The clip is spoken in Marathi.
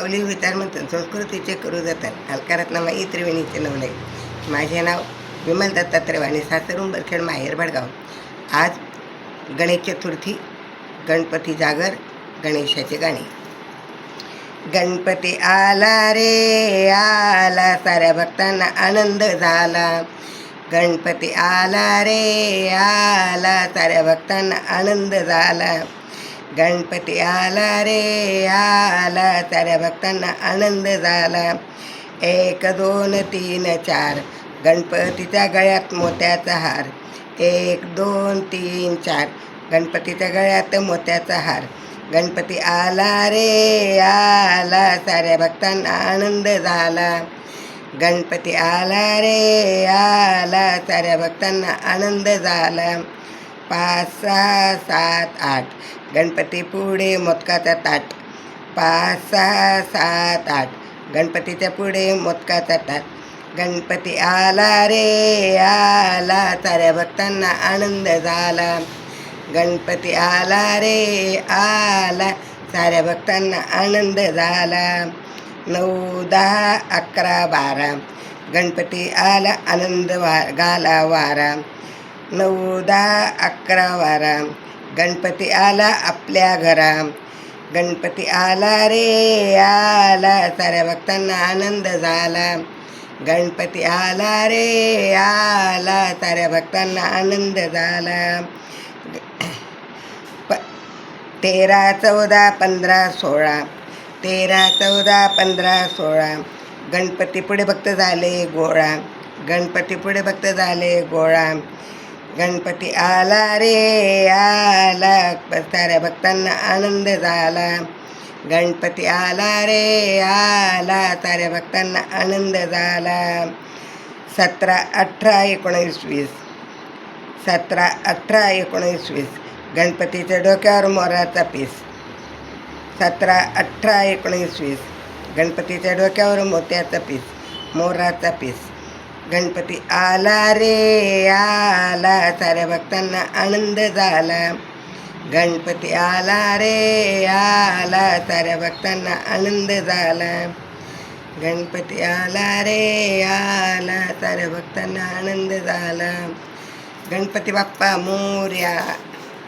माऊली विचारमंथन संस्कृतीचे करू जतन अलकारातनामा ई त्रिवेणीचे नवले. माझे नाव विमल दत्तात्रय वाणी, सासर उंबरखेड, माहेर भडगाव. आज गणेश चतुर्थी, गणपती जागर, गणेशाचे गाणे. गणपती आला रे आला, साऱ्या भक्तांना आनंद झाला. गणपती आला रे आला, साऱ्या भक्तांना आनंद झाला. गणपती आला रे आला, साऱ्या भक्तांना आनंद झाला. 1 2 3 4 गणपतीच्या गळ्यात मोत्याचा हार. 1 2 3 4 गणपतीच्या गळ्यात मोत्याचा हार. गणपती आला रे आला, साऱ्या भक्तांना आनंद झाला. गणपती आला रे आला, साऱ्या भक्तांना आनंद झाला. 5 6 7 8 गणपती पुढे मोदकाचा ताट. 5 6 7 8 गणपतीच्या पुढे मोदकाचा ताट. गणपती आला रे आला, साऱ्या भक्तांना आनंद झाला. गणपती आला रे आला, साऱ्या भक्तांना आनंद झाला. 9 10 11 12 गणपती आला, आनंद गाला वारा. 9 10 11 12 गणपती आला आपल्या घरा. गणपती आला रे आला, साऱ्या भक्तांना आनंद झाला. गणपती आला रे आला, साऱ्या भक्तांना आनंद झाला. 13 14 15 16 13 14 15 16 गणपती पुढे भक्त झाले गोळा. गणपती पुढे भक्त झाले गोळा. गणपती आला रे आला, साऱ्या भक्तांना आनंद झाला. गणपती आला रे आला, साऱ्या भक्तांना आनंद झाला. 17 18 19 20 17 18 19 20 गणपतीच्या डोक्यावर मोराचा पीस. 17 18 19 20 गणपतीच्या डोक्यावर मोत्याचा पीस, मोराचा पीस. गणपती आला रे आला, साऱ्या भक्तांना आनंद झाला. गणपती आला रे आला, साऱ्या भक्तांना आनंद झाला. गणपती आला रे आला, साऱ्या भक्तांना आनंद झाला. गणपती बाप्पा मोरया.